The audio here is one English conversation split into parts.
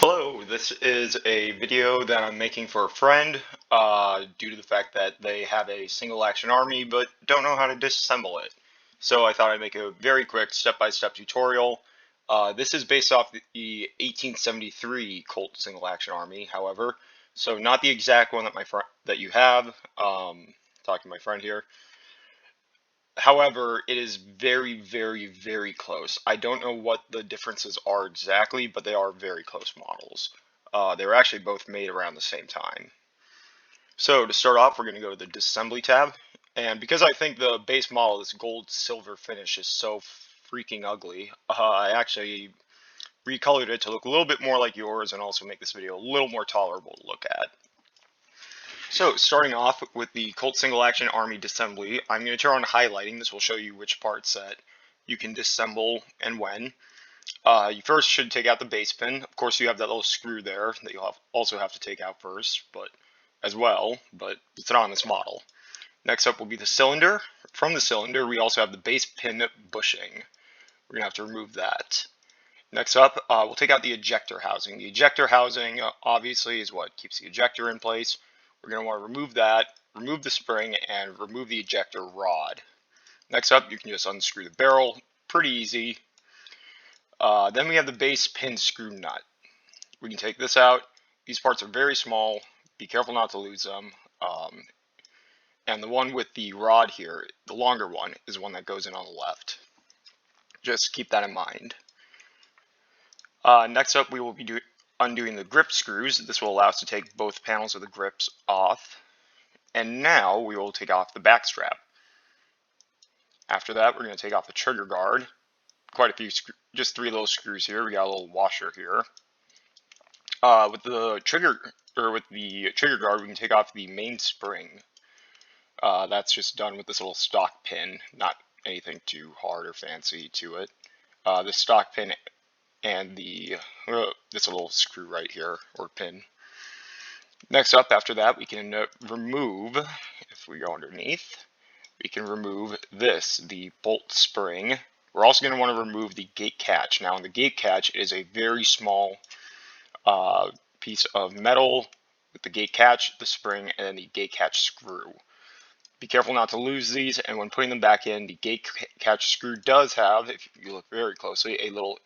Hello, this is a video that I'm making for a friend due to the fact that they have a single action army but don't know how to disassemble it. So I thought I'd make a very quick step-by-step tutorial. This is based off the 1873 Colt single action army, however, so not the exact one that that you have. Talking to my friend here. However, it is very, very, very close. I don't know what the differences are exactly, but they are very close models. They were actually both made around the same time. So to start off, we're going to go to the Disassembly tab. And because I think the base model, this gold silver finish, is so freaking ugly, I actually recolored it to look a little bit more like yours and also make this video a little more tolerable to look at. So, starting off with the Colt Single Action Army Disassembly, I'm going to turn on highlighting. This will show you which parts that you can disassemble and when. You first should take out the base pin. Of course, you have that little screw there that you'll also have to take out first, but it's not on this model. Next up will be the cylinder. From the cylinder, we also have the base pin bushing. We're going to have to remove that. Next up, we'll take out the ejector housing. The ejector housing, obviously, is what keeps the ejector in place. We're going to want to remove that, remove the spring, and remove the ejector rod. Next up, you can just unscrew the barrel. Pretty easy. Then we have the base pin screw nut. We can take this out. These parts are very small. Be careful not to lose them. And the one with the rod here, the longer one, is the one that goes in on the left. Just keep that in mind. Next up, we will be undoing the grip screws. This will allow us to take both panels of the grips off. And now we will take off the back strap. After that, we're going to take off the trigger guard. Quite a few, just 3 little screws here. We got a little washer here. With the trigger guard, we can take off the main spring. That's just done with this little stock pin, not anything too hard or fancy to it. The stock pin and this little screw right here, or pin. Next up, after that, we can remove, if we go underneath, we can remove this, the bolt spring. We're also going to want to remove the gate catch. Now, in the gate catch, it is a very small piece of metal with the gate catch, the spring, and then the gate catch screw. Be careful not to lose these, and when putting them back in, the gate catch screw does have, if you look very closely, a little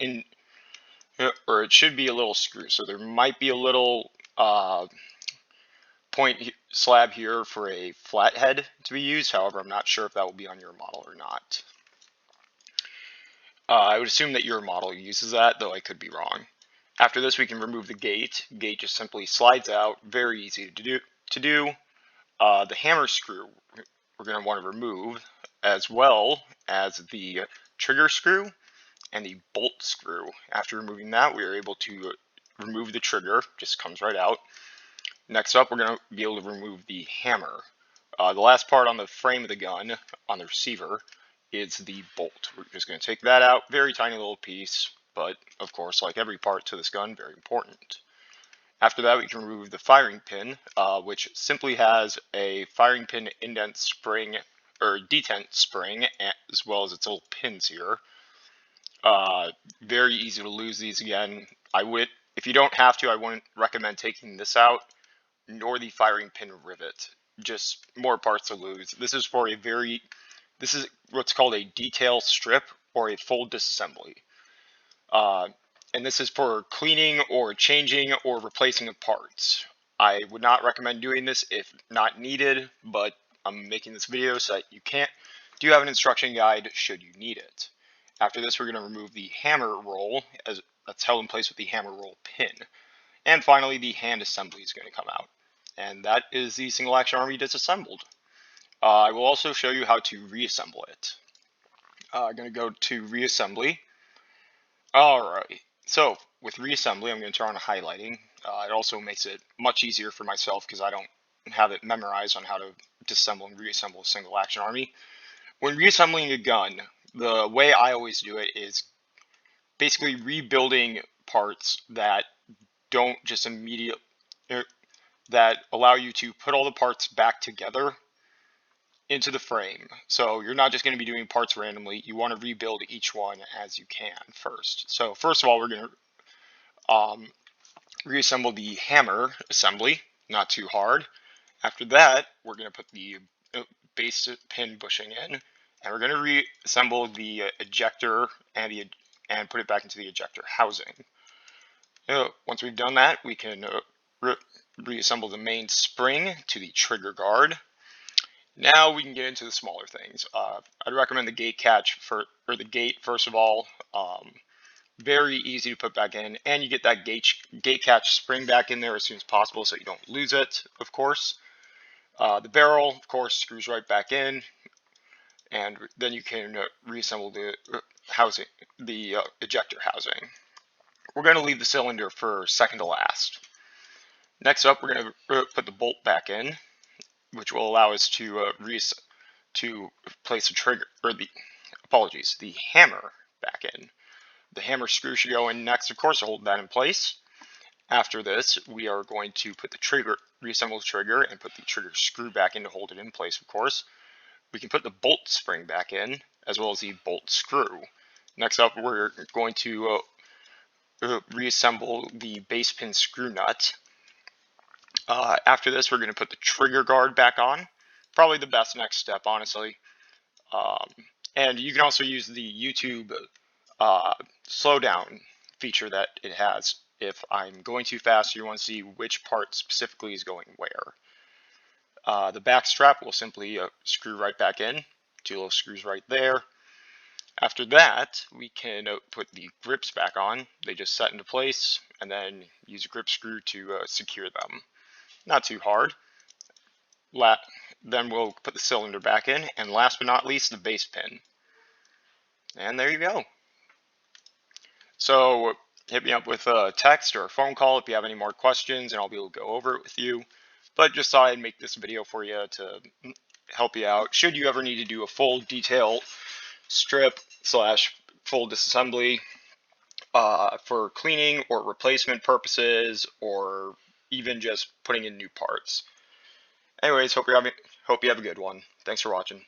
or it should be a little screw. So there might be a little point slab here for a flathead to be used. However, I'm not sure if that will be on your model or not. I would assume that your model uses that, though I could be wrong. After this, we can remove the gate. Gate just simply slides out. Very easy to do. The hammer screw we're going to want to remove, as well as the trigger screw and the bolt screw. After removing that, we are able to remove the trigger. Just comes right out. Next up, we're going to be able to remove the hammer. The last part on the frame of the gun, on the receiver, is the bolt. We're just going to take that out. Very tiny little piece, but of course, like every part to this gun, very important. After that, we can remove the firing pin, which simply has a firing pin indent spring, or detent spring, as well as its little pins here. Very easy to lose these again. If you don't have to, I wouldn't recommend taking this out, nor the firing pin rivet. Just more parts to lose. This is what's called a detail strip or a full disassembly. And this is for cleaning or changing or replacing of parts. I would not recommend doing this if not needed, but I'm making this video so that you do have an instruction guide should you need it. After this, we're going to remove the hammer roll, as that's held in place with the hammer roll pin. And finally, the hand assembly is going to come out. And that is the Single Action Army disassembled. I will also show you how to reassemble it. I'm going to go to reassembly. Alright, so with reassembly, I'm going to turn on highlighting. It also makes it much easier for myself because I don't have it memorized on how to disassemble and reassemble a single action army. When reassembling a gun, the way I always do it is basically rebuilding parts that don't just that allow you to put all the parts back together into the frame. So you're not just going to be doing parts randomly. You want to rebuild each one as you can first. So first of all, we're going to reassemble the hammer assembly, not too hard. After that, we're going to put the base pin bushing in, and we're going to reassemble the ejector and put it back into the ejector housing. Once we've done that, we can reassemble the main spring to the trigger guard. Now we can get into the smaller things. I'd recommend the gate catch or the gate first of all. Very easy to put back in, and you get that gate catch spring back in there as soon as possible so you don't lose it, of course. The barrel, of course, screws right back in, and then you can reassemble the housing, the ejector housing. We're going to leave the cylinder for second to last. Next up, we're going to put the bolt back in, which will allow us to place the trigger, or the hammer back in. The hammer screw should go in next, of course, to hold that in place. After this, we are going to put the trigger, reassemble the trigger, and put the trigger screw back in to hold it in place, of course. We can put the bolt spring back in, as well as the bolt screw. Next up, we're going to reassemble the base pin screw nut. After this, we're going to put the trigger guard back on. Probably the best next step, honestly. And you can also use the YouTube slowdown feature that it has. If I'm going too fast, you want to see which part specifically is going where. The back strap will simply screw right back in. 2 little screws right there. After that, we can put the grips back on. They just set into place, and then use a grip screw to secure them. Not too hard. Then we'll put the cylinder back in, and last but not least, the base pin. And there you go. So hit me up with a text or a phone call if you have any more questions, and I'll be able to go over it with you. But just thought I'd make this video for you to help you out. Should you ever need to do a full detail strip / full disassembly for cleaning or replacement purposes, or even just putting in new parts. Anyways, hope you have a good one. Thanks for watching.